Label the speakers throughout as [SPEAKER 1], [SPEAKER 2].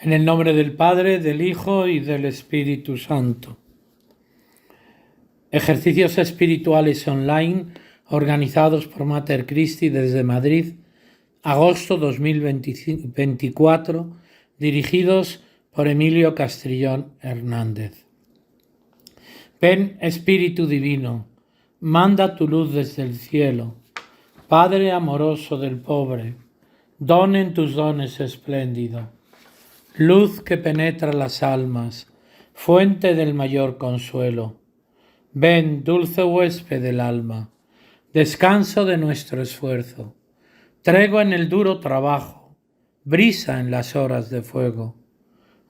[SPEAKER 1] En el nombre del Padre, del Hijo y del Espíritu Santo. Ejercicios espirituales online organizados por Mater Christi desde Madrid, agosto 2024, dirigidos por Emilio Castrillón Hernández. Ven, Espíritu Divino, manda tu luz desde el cielo. Padre amoroso del pobre, donen tus dones espléndido. Luz que penetra las almas, fuente del mayor consuelo. Ven, dulce huésped del alma, descanso de nuestro esfuerzo, tregua en el duro trabajo, brisa en las horas de fuego,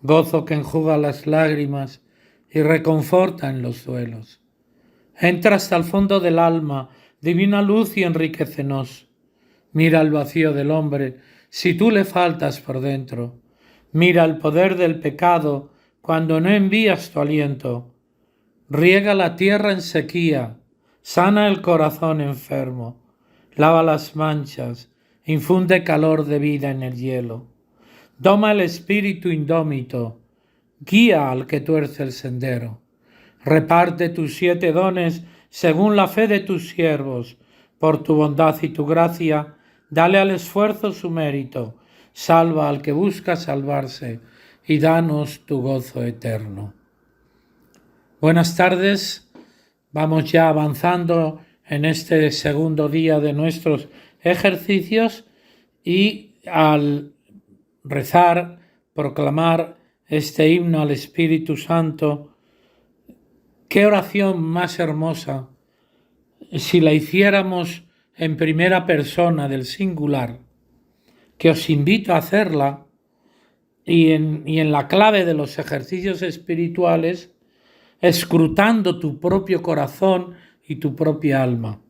[SPEAKER 1] gozo que enjuga las lágrimas y reconforta en los duelos. Entra hasta el fondo del alma, divina luz, y enriquecenos. Mira el vacío del hombre, si tú le faltas por dentro. Mira el poder del pecado cuando no envías tu aliento. Riega la tierra en sequía, sana el corazón enfermo, lava las manchas, infunde calor de vida en el hielo. Doma el espíritu indómito, guía al que tuerce el sendero. Reparte tus 7 dones según la fe de tus siervos. Por tu bondad y tu gracia, dale al esfuerzo su mérito. Salva al que busca salvarse y danos tu gozo eterno. Buenas tardes, vamos ya avanzando en este segundo día de nuestros ejercicios y al rezar, proclamar este himno al Espíritu Santo, qué oración más hermosa si la hiciéramos en primera persona del singular, que os invito a hacerla, y en la clave de los ejercicios espirituales, escrutando tu propio corazón y tu propia alma.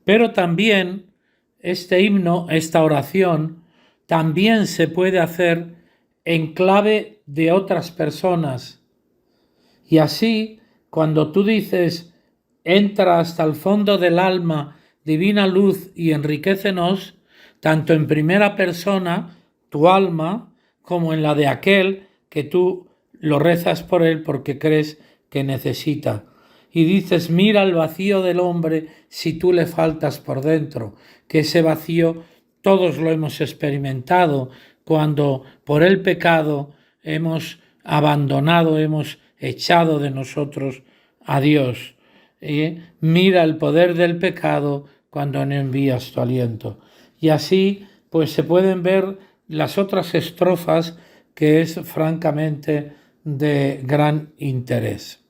[SPEAKER 1] Pero también este himno, esta oración, también se puede hacer en clave de otras personas. Y así, cuando tú dices, entra hasta el fondo del alma, divina luz, y enriquécenos, tanto en primera persona, tu alma, como en la de aquel que tú lo rezas por él porque crees que necesita. Y dices, mira el vacío del hombre si tú le faltas por dentro, que ese vacío todos lo hemos experimentado cuando por el pecado hemos abandonado, hemos echado de nosotros a Dios. Mira el poder del pecado cuando no envías tu aliento. Y así pues se pueden ver las otras estrofas, que es francamente de gran interés.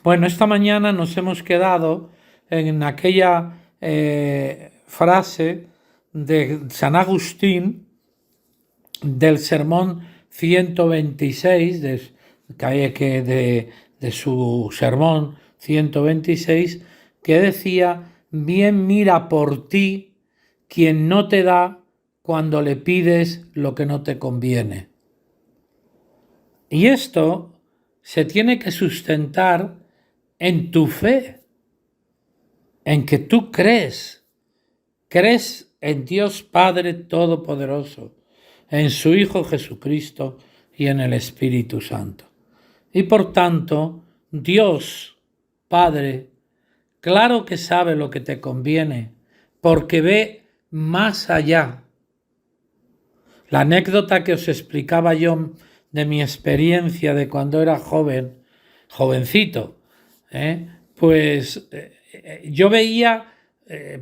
[SPEAKER 1] Bueno, esta mañana nos hemos quedado en aquella frase de San Agustín del sermón 126, de su sermón 126, que decía, bien mira por ti quien no te da cuando le pides lo que no te conviene. Y esto se tiene que sustentar en tu fe, en que tú crees en Dios Padre Todopoderoso, en su Hijo Jesucristo y en el Espíritu Santo. Y por tanto, Dios Padre, claro que sabe lo que te conviene, porque ve más allá. La anécdota que os explicaba yo de mi experiencia de cuando era jovencito, pues yo veía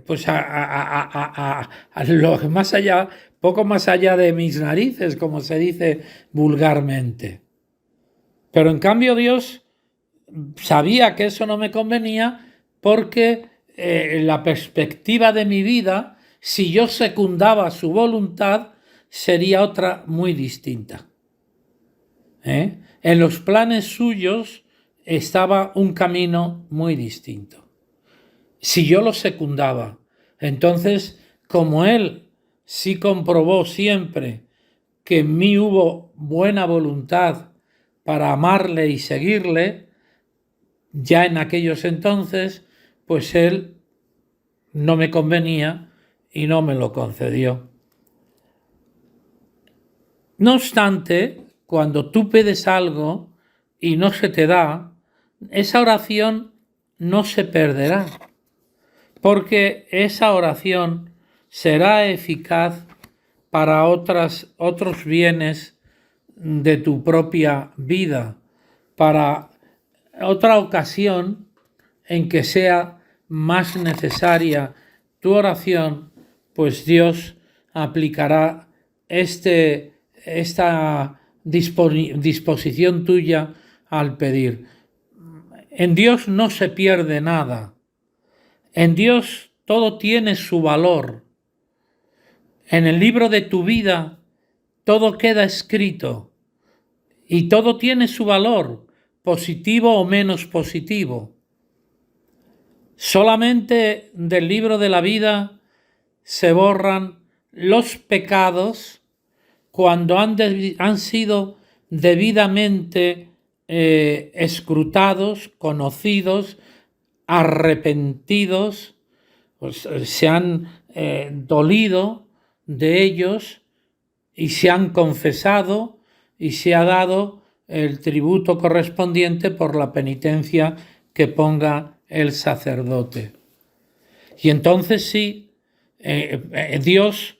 [SPEAKER 1] pues a lo más allá, poco más allá de mis narices, como se dice vulgarmente. Pero en cambio Dios sabía que eso no me convenía porque la perspectiva de mi vida, si yo secundaba su voluntad, sería otra muy distinta. En los planes suyos estaba un camino muy distinto. Si yo lo secundaba, entonces, como él sí comprobó siempre que en mí hubo buena voluntad para amarle y seguirle, ya en aquellos entonces, pues él no me convenía y no me lo concedió. No obstante, cuando tú pides algo y no se te da, esa oración no se perderá, porque esa oración será eficaz para otros bienes de tu propia vida, para otra ocasión en que sea más necesaria tu oración, pues Dios aplicará esta disposición tuya al pedir. En Dios no se pierde nada. En Dios todo tiene su valor. En el libro de tu vida todo queda escrito y todo tiene su valor, positivo o menos positivo. Solamente del libro de la vida se borran los pecados cuando han sido debidamente escrutados, conocidos, arrepentidos, pues, se han dolido de ellos y se han confesado y se ha dado el tributo correspondiente por la penitencia que ponga el sacerdote. Y entonces sí, Dios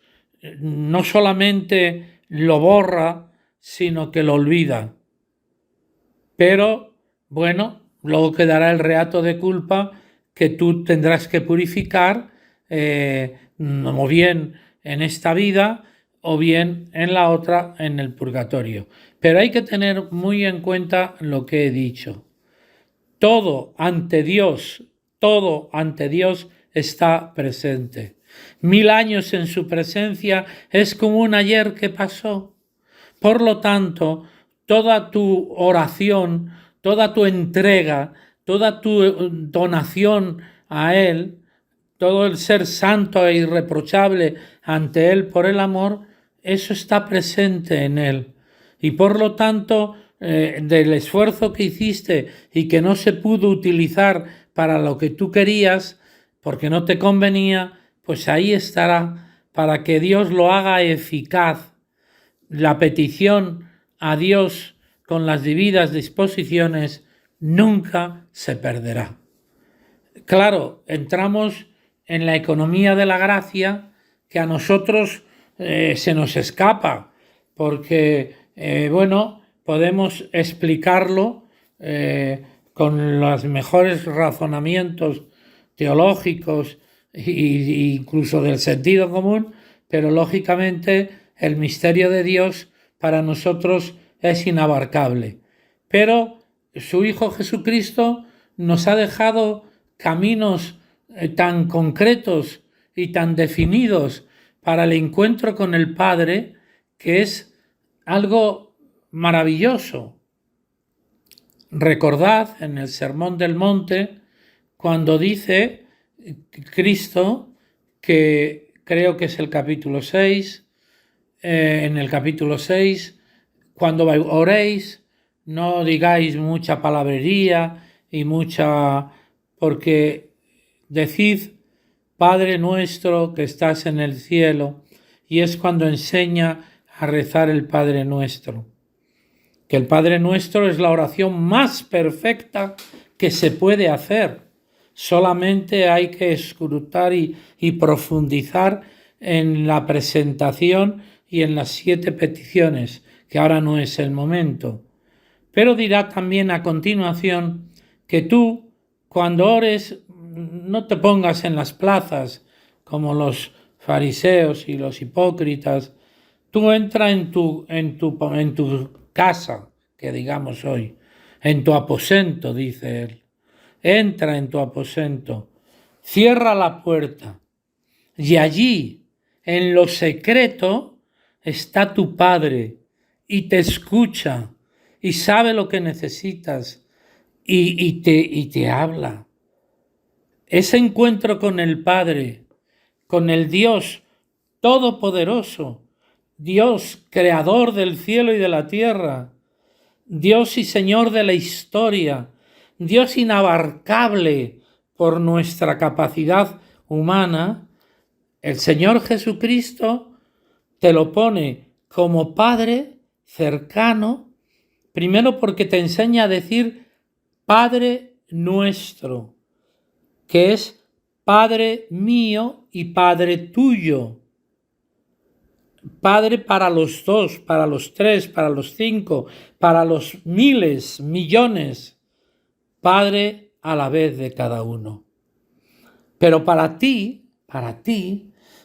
[SPEAKER 1] no solamente lo borra, sino que lo olvida. Pero, bueno, luego quedará el reato de culpa que tú tendrás que purificar, o bien en esta vida, o bien en la otra, en el purgatorio. Pero hay que tener muy en cuenta lo que he dicho. Todo ante Dios está presente. 1000 años en su presencia es como un ayer que pasó. Por lo tanto, toda tu oración, toda tu entrega, toda tu donación a Él, todo el ser santo e irreprochable ante Él por el amor, eso está presente en Él. Y por lo tanto, del esfuerzo que hiciste y que no se pudo utilizar para lo que tú querías, porque no te convenía, pues ahí estará para que Dios lo haga eficaz. La petición a Dios con las debidas disposiciones nunca se perderá. Claro, entramos en la economía de la gracia que a nosotros se nos escapa, porque, podemos explicarlo con los mejores razonamientos teológicos e incluso del sentido común, pero lógicamente el misterio de Dios para nosotros es inabarcable. Pero su Hijo Jesucristo nos ha dejado caminos tan concretos y tan definidos para el encuentro con el Padre, que es algo maravilloso. Recordad en el Sermón del Monte cuando dice Cristo, que creo que es el capítulo 6, en el capítulo 6, cuando oréis, no digáis mucha palabrería y porque decid, Padre nuestro que estás en el cielo, y es cuando enseña a rezar el Padre nuestro. Que el Padre nuestro es la oración más perfecta que se puede hacer. Solamente hay que escrutar y profundizar en la presentación y en las 7 peticiones, que ahora no es el momento. Pero dirá también a continuación que tú, cuando ores, no te pongas en las plazas como los fariseos y los hipócritas. Tú entra en tu casa, que digamos hoy, en tu aposento, dice él. Entra en tu aposento, cierra la puerta y allí, en lo secreto, está tu Padre y te escucha y sabe lo que necesitas y te habla. Ese encuentro con el Padre, con el Dios Todopoderoso, Dios Creador del cielo y de la tierra, Dios y Señor de la historia, Dios inabarcable por nuestra capacidad humana, el Señor Jesucristo te lo pone como Padre cercano, primero porque te enseña a decir Padre nuestro, que es Padre mío y Padre tuyo. Padre para los dos, para los tres, para los cinco, para los miles, millones. Padre a la vez de cada uno. Pero para ti,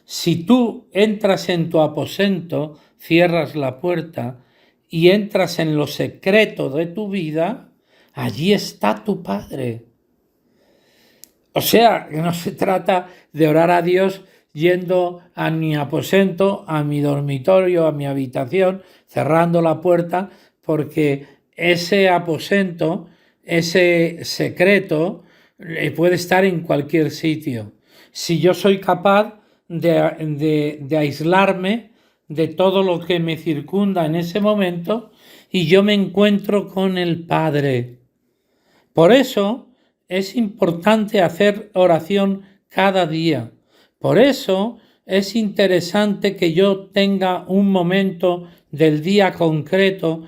[SPEAKER 1] si tú entras en tu aposento, cierras la puerta y entras en lo secreto de tu vida, allí está tu Padre. O sea, que no se trata de orar a Dios yendo a mi aposento, a mi dormitorio, a mi habitación, cerrando la puerta, porque ese aposento, ese secreto, puede estar en cualquier sitio. Si yo soy capaz de aislarme de todo lo que me circunda en ese momento y yo me encuentro con el Padre. Por eso es importante hacer oración cada día. Por eso es interesante que yo tenga un momento del día concreto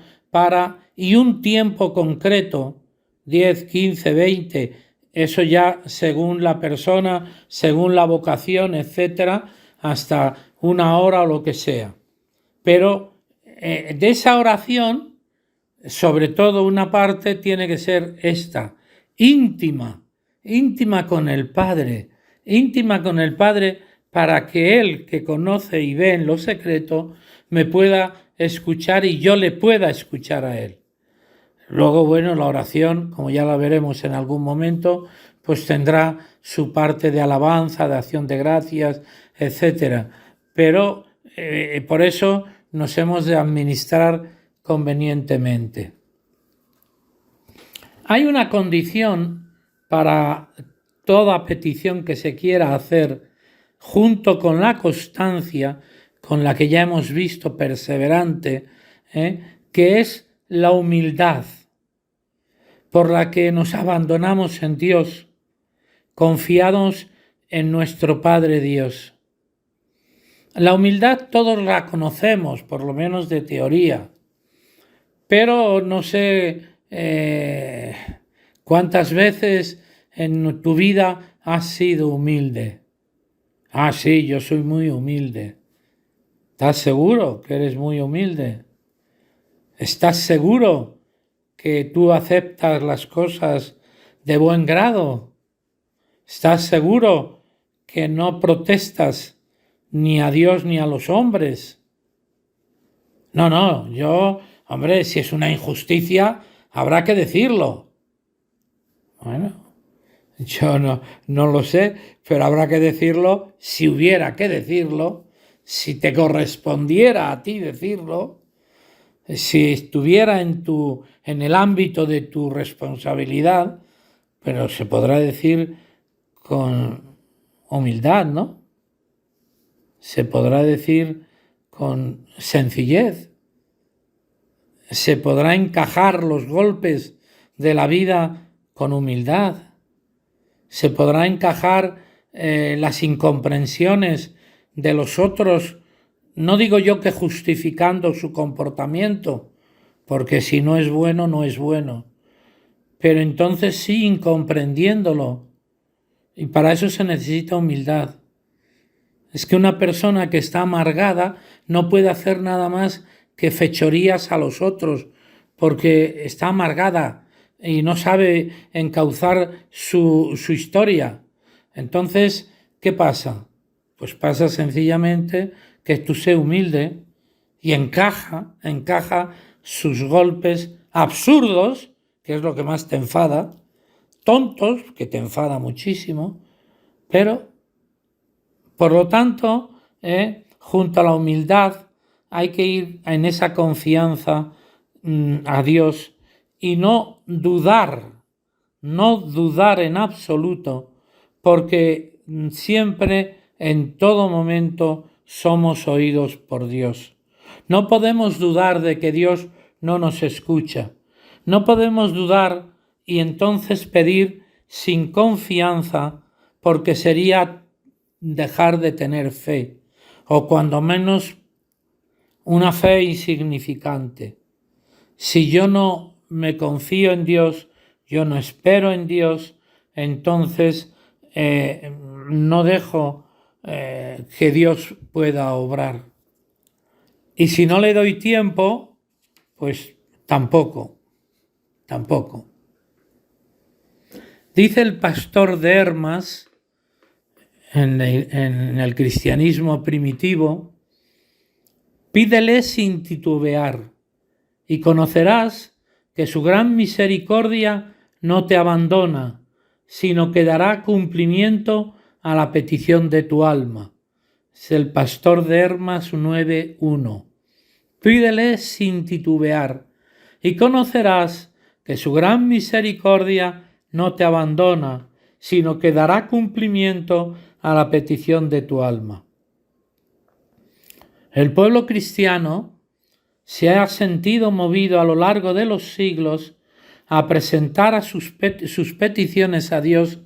[SPEAKER 1] y un tiempo concreto, 10, 15, 20, eso ya según la persona, según la vocación, etcétera, hasta una hora o lo que sea. Pero de esa oración, sobre todo una parte tiene que ser esta, íntima con el Padre, para que Él, que conoce y ve en lo secreto, me pueda escuchar y yo le pueda escuchar a Él. Luego, bueno, la oración, como ya la veremos en algún momento, pues tendrá su parte de alabanza, de acción de gracias, etcétera. Pero por eso nos hemos de administrar convenientemente. Hay una condición para toda petición que se quiera hacer, junto con la constancia, con la que ya hemos visto, perseverante, que es la humildad, por la que nos abandonamos en Dios, confiados en nuestro Padre Dios. La humildad todos la conocemos, por lo menos de teoría, pero no sé cuántas veces en tu vida has sido humilde. Ah, sí, yo soy muy humilde. ¿Estás seguro que eres muy humilde? ¿Estás seguro que tú aceptas las cosas de buen grado? ¿Estás seguro que no protestas ni a Dios ni a los hombres? No, yo, hombre, si es una injusticia, habrá que decirlo. Bueno, yo no lo sé, pero habrá que decirlo si hubiera que decirlo, si te correspondiera a ti decirlo, si estuviera en el ámbito de tu responsabilidad, pero se podrá decir con humildad, ¿no? Se podrá decir con sencillez. Se podrá encajar los golpes de la vida con humildad. Se podrá encajar las incomprensiones de los otros, no digo yo que justificando su comportamiento, porque si no es bueno, no es bueno, pero entonces sí incomprendiéndolo. Y para eso se necesita humildad. Es que una persona que está amargada no puede hacer nada más que fechorías a los otros, porque está amargada y no sabe encauzar su historia. Entonces, ¿qué pasa? Pues pasa sencillamente que tú sé humilde y encaja sus golpes absurdos, que es lo que más te enfada, tontos, que te enfada muchísimo, pero por lo tanto, junto a la humildad hay que ir en esa confianza a Dios y no dudar en absoluto, porque siempre, en todo momento, somos oídos por Dios. No podemos dudar de que Dios no nos escucha. No podemos dudar y entonces pedir sin confianza, porque sería dejar de tener fe, o cuando menos una fe insignificante. Si yo no me confío en Dios, yo no espero en Dios, entonces no dejo que Dios pueda obrar. Y si no le doy tiempo, pues tampoco. Dice el pastor de Hermas, en el cristianismo primitivo, pídele sin titubear y conocerás que su gran misericordia no te abandona, sino que dará cumplimiento a la petición de tu alma. Es el pastor de Hermas 9:1. Pídele sin titubear y conocerás que su gran misericordia no te abandona, sino que dará cumplimiento a la petición de tu alma. El pueblo cristiano se ha sentido movido a lo largo de los siglos a presentar sus peticiones a Dios,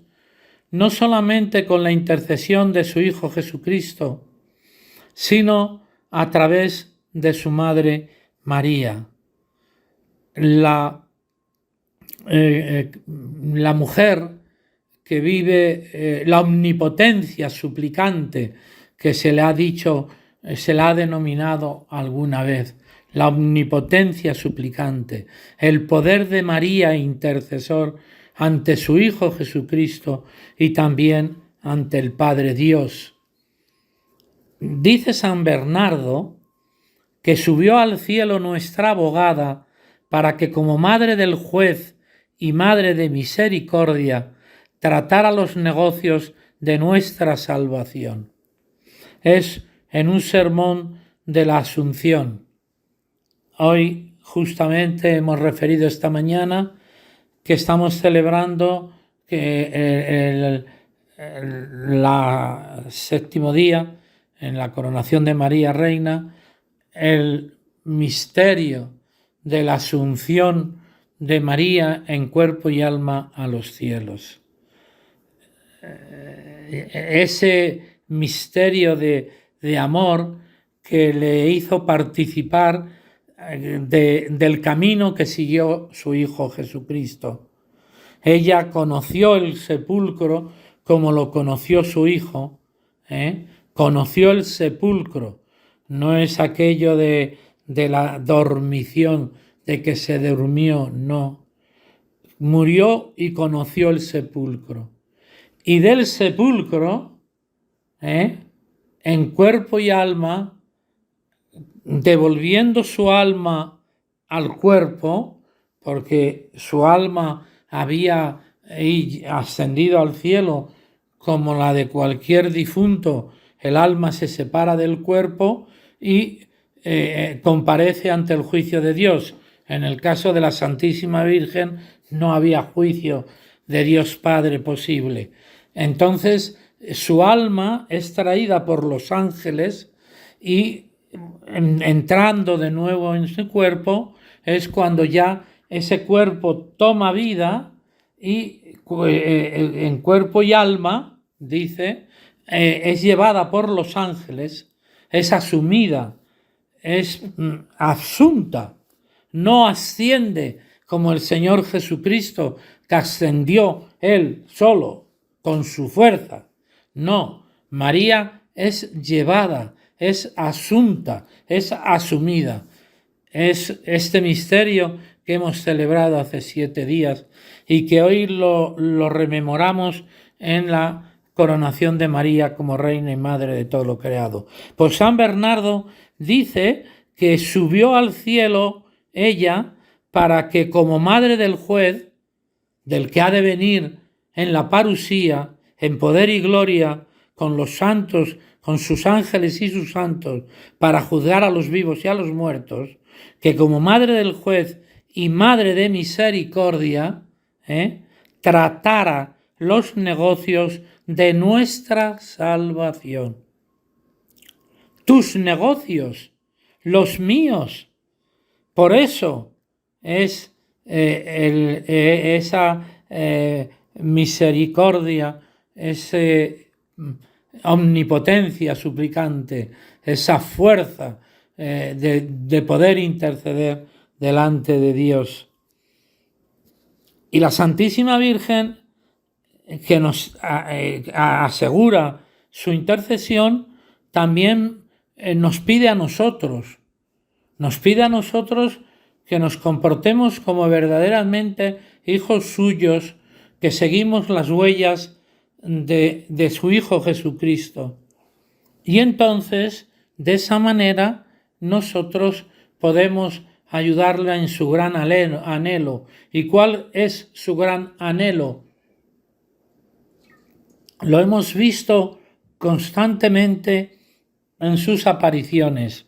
[SPEAKER 1] no solamente con la intercesión de su Hijo Jesucristo, sino a través de su Madre María. La mujer que vive la omnipotencia suplicante que se le ha dicho, se la ha denominado alguna vez, la omnipotencia suplicante, el poder de María intercesor ante su Hijo Jesucristo y también ante el Padre Dios. Dice San Bernardo que subió al cielo nuestra abogada para que como madre del juez y madre de misericordia tratara los negocios de nuestra salvación. Es en un sermón de la Asunción. Hoy justamente hemos referido esta mañana que estamos celebrando el séptimo día en la coronación de María Reina, el misterio de la asunción de María en cuerpo y alma a los cielos. Ese misterio de amor que le hizo participar del camino que siguió su Hijo Jesucristo. Ella conoció el sepulcro como lo conoció su Hijo, conoció el sepulcro, no es aquello de la dormición, de que se durmió, no. Murió y conoció el sepulcro. Y del sepulcro, en cuerpo y alma, devolviendo su alma al cuerpo, porque su alma había ascendido al cielo como la de cualquier difunto, el alma se separa del cuerpo y comparece ante el juicio de Dios. En el caso de la Santísima Virgen no había juicio de Dios Padre posible. Entonces su alma es traída por los ángeles y entrando de nuevo en su cuerpo es cuando ya ese cuerpo toma vida y en cuerpo y alma, dice, es llevada por los ángeles, es asumida, es asunta, no asciende como el Señor Jesucristo, que ascendió Él solo, con su fuerza. No, María es llevada, es asunta, es asumida. Es este misterio que hemos celebrado hace 7 días y que hoy lo rememoramos en la coronación de María como Reina y Madre de todo lo creado. Pues San Bernardo dice que subió al cielo ella para que como Madre del juez, del que ha de venir en la parusía, en poder y gloria, con los santos, con sus ángeles y sus santos, para juzgar a los vivos y a los muertos, que como Madre del juez y Madre de misericordia, tratara los negocios de nuestra salvación. Tus negocios, los míos. Por eso es esa misericordia, esa omnipotencia suplicante, esa fuerza de poder interceder delante de Dios. Y la Santísima Virgen, que nos asegura su intercesión, también nos pide a nosotros que nos comportemos como verdaderamente hijos suyos, que seguimos las huellas de su Hijo Jesucristo. Y entonces, de esa manera, nosotros podemos ayudarla en su gran anhelo. ¿Y cuál es su gran anhelo? Lo hemos visto constantemente en sus apariciones.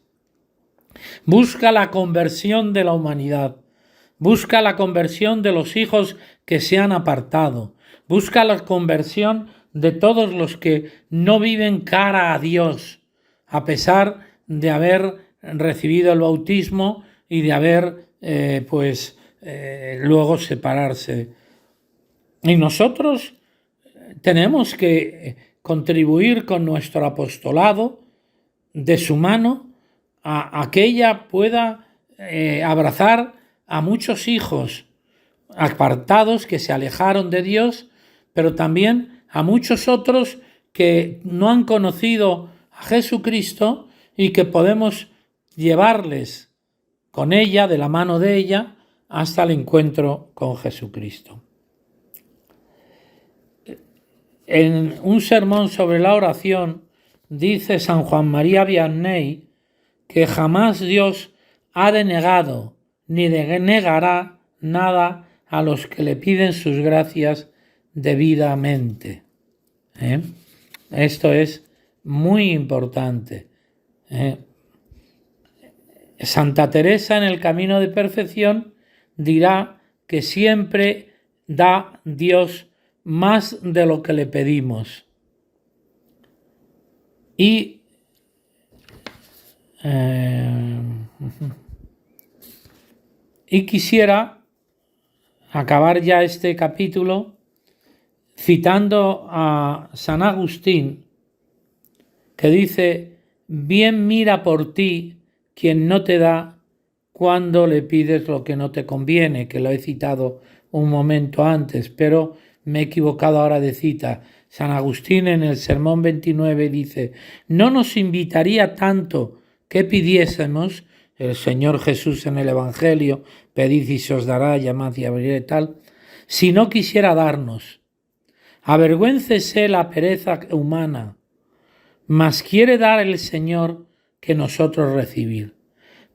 [SPEAKER 1] Busca la conversión de la humanidad, busca la conversión de los hijos que se han apartado, busca la conversión de todos los que no viven cara a Dios, a pesar de haber recibido el bautismo y de haber luego separarse. Y nosotros tenemos que contribuir con nuestro apostolado de su mano a que ella pueda abrazar a muchos hijos apartados que se alejaron de Dios, pero también a muchos otros que no han conocido a Jesucristo y que podemos llevarles con ella, de la mano de ella, hasta el encuentro con Jesucristo. En un sermón sobre la oración dice San Juan María Vianney que jamás Dios ha denegado ni negará nada a los que le piden sus gracias debidamente. Esto es muy importante. Santa Teresa, en el camino de perfección, dirá que siempre da Dios más de lo que le pedimos. Y quisiera acabar ya este capítulo citando a San Agustín, que dice: bien mira por ti quien no te da cuando le pides lo que no te conviene, que lo he citado un momento antes, pero me he equivocado ahora de cita. San Agustín en el Sermón 29 dice: no nos invitaría tanto que pidiésemos, el Señor Jesús en el Evangelio, pedid y se os dará, llamad y abriré tal, si no quisiera darnos. Avergüéncese la pereza humana, mas quiere dar el Señor que nosotros recibir.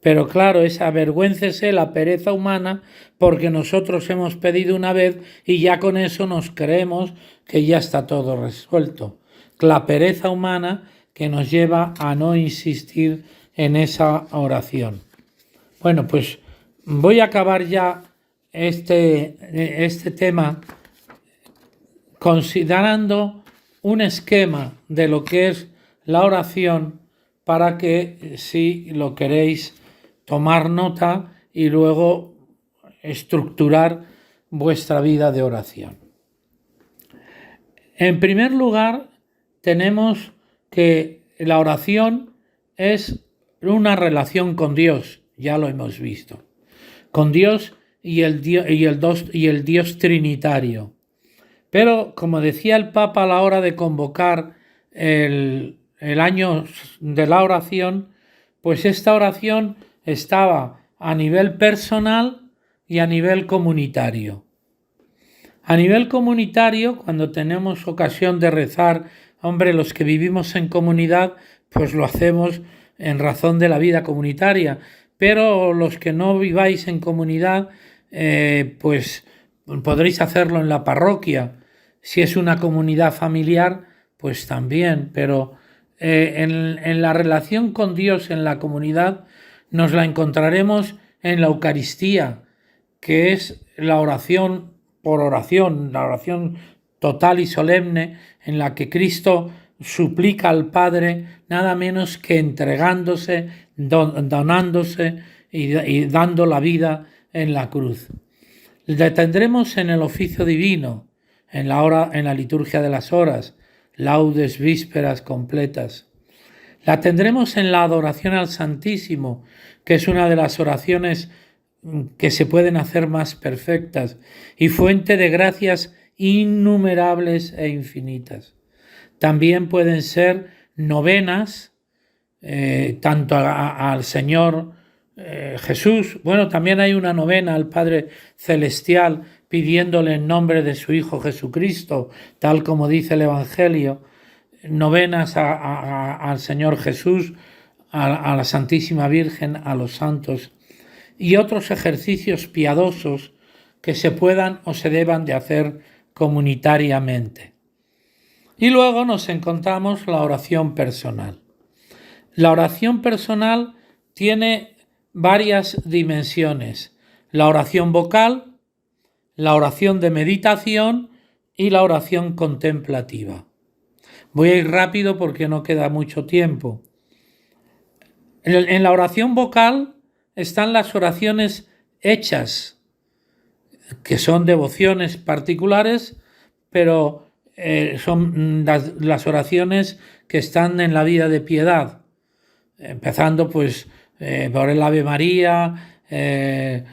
[SPEAKER 1] Pero claro, es avergüéncese la pereza humana, porque nosotros hemos pedido una vez y ya con eso nos creemos que ya está todo resuelto. La pereza humana que nos lleva a no insistir en esa oración. Bueno, pues voy a acabar ya este tema considerando un esquema de lo que es la oración, para que, si lo queréis, tomar nota y luego estructurar vuestra vida de oración. En primer lugar, tenemos que la oración es una relación con Dios, ya lo hemos visto, con Dios y el Dios trinitario. Pero, como decía el Papa a la hora de convocar el año de la oración, pues esta oración estaba a nivel personal y a nivel comunitario. A nivel comunitario, cuando tenemos ocasión de rezar, los que vivimos en comunidad, pues lo hacemos en razón de la vida comunitaria, pero los que no viváis en comunidad, pues podréis hacerlo en la parroquia. Si es una comunidad familiar, pues también, pero en la relación con Dios en la comunidad nos la encontraremos en la Eucaristía, que es la oración por oración, la oración total y solemne en la que Cristo suplica al Padre nada menos que entregándose, donándose y dando la vida en la cruz. La tendremos en el oficio divino, en la liturgia de las horas, laudes, vísperas completas. La tendremos en la adoración al Santísimo, que es una de las oraciones que se pueden hacer más perfectas y fuente de gracias innumerables e infinitas. También pueden ser novenas, tanto al Señor Jesús. Bueno, también hay una novena al Padre Celestial pidiéndole en nombre de su Hijo Jesucristo, tal como dice el Evangelio. Novenas al Señor Jesús, a la Santísima Virgen, a los santos y otros ejercicios piadosos que se puedan o se deban de hacer comunitariamente. Y luego nos encontramos la oración personal. La oración personal tiene varias dimensiones: la oración vocal, la oración de meditación y la oración contemplativa. Voy a ir rápido porque no queda mucho tiempo. En la oración vocal están las oraciones hechas, que son devociones particulares, pero son las oraciones que están en la vida de piedad, empezando pues por el Ave María, el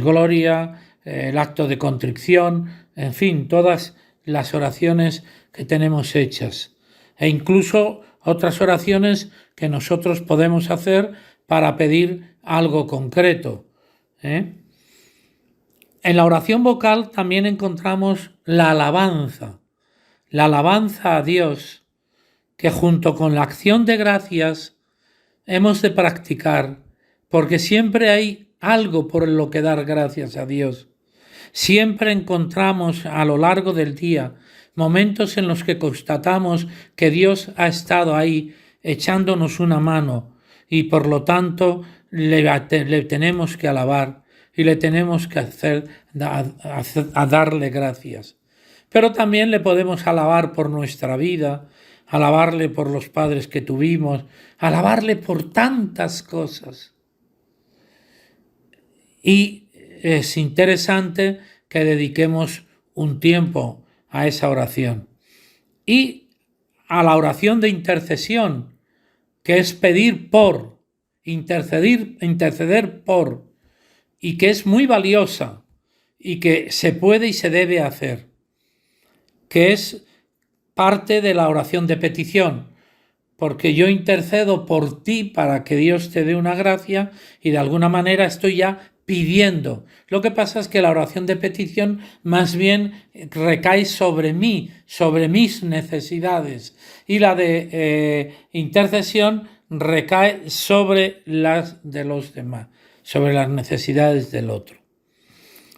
[SPEAKER 1] Gloria, el acto de contrición, en fin, todas las oraciones que tenemos hechas, e incluso otras oraciones que nosotros podemos hacer para pedir algo concreto. En la oración vocal también encontramos la alabanza a Dios, que junto con la acción de gracias hemos de practicar, porque siempre hay algo por lo que dar gracias a Dios. Siempre encontramos a lo largo del día momentos en los que constatamos que Dios ha estado ahí echándonos una mano y por lo tanto le tenemos que alabar y le tenemos que a darle gracias. Pero también le podemos alabar por nuestra vida, alabarle por los padres que tuvimos, alabarle por tantas cosas. Y es interesante que dediquemos un tiempo a esa oración. Y a la oración de intercesión, que es pedir por, interceder por, y que es muy valiosa y que se puede y se debe hacer, que es parte de la oración de petición, porque yo intercedo por ti para que Dios te dé una gracia y de alguna manera estoy ya pidiendo. Lo que pasa es que la oración de petición más bien recae sobre mí, sobre mis necesidades, y la de intercesión recae sobre las de los demás, sobre las necesidades del otro.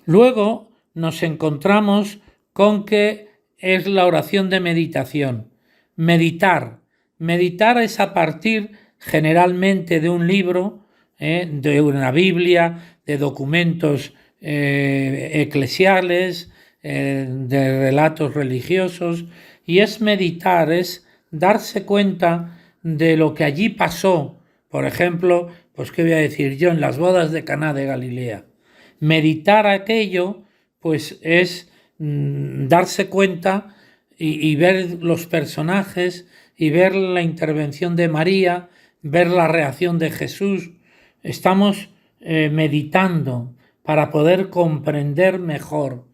[SPEAKER 1] Luego nos encontramos con que es la oración de meditación. Meditar es a partir generalmente de un libro, de una Biblia, de documentos eclesiales, de relatos religiosos, y es meditar, es darse cuenta de lo que allí pasó. Por ejemplo, pues qué voy a decir yo, en las bodas de Caná de Galilea. Meditar aquello, pues es darse cuenta y ver los personajes y ver la intervención de María, ver la reacción de Jesús. Estamos meditando para poder comprender mejor.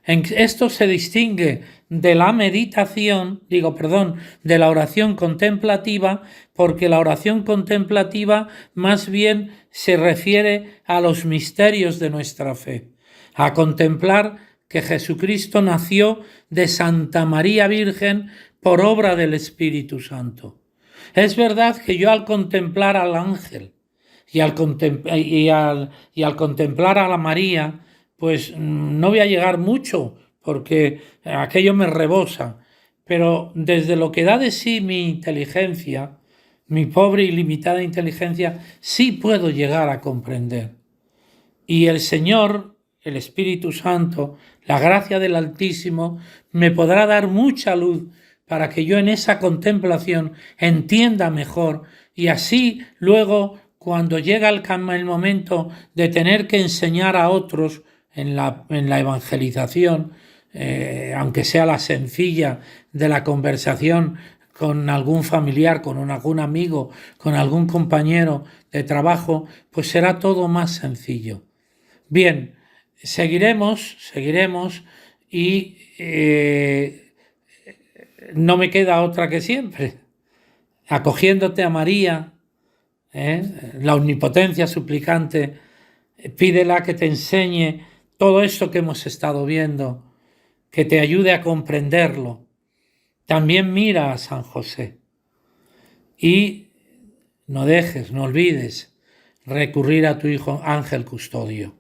[SPEAKER 1] Esto se distingue de la meditación, de la oración contemplativa, porque la oración contemplativa más bien se refiere a los misterios de nuestra fe, a contemplar que Jesucristo nació de Santa María Virgen por obra del Espíritu Santo. Es verdad que yo al contemplar al ángel y al contemplar a la María, pues no voy a llegar mucho, porque aquello me rebosa, pero desde lo que da de sí mi inteligencia, mi pobre y limitada inteligencia, sí puedo llegar a comprender. Y el Señor, el Espíritu Santo, la gracia del Altísimo, me podrá dar mucha luz para que yo en esa contemplación entienda mejor, y así luego, cuando llega el momento de tener que enseñar a otros en la evangelización, aunque sea la sencilla de la conversación con algún familiar, con algún amigo, con algún compañero de trabajo, pues será todo más sencillo. Bien, seguiremos y no me queda otra que siempre, acogiéndote a María, la omnipotencia suplicante, pídela que te enseñe todo esto que hemos estado viendo, que te ayude a comprenderlo. También mira a San José y no olvides recurrir a tu hijo ángel custodio.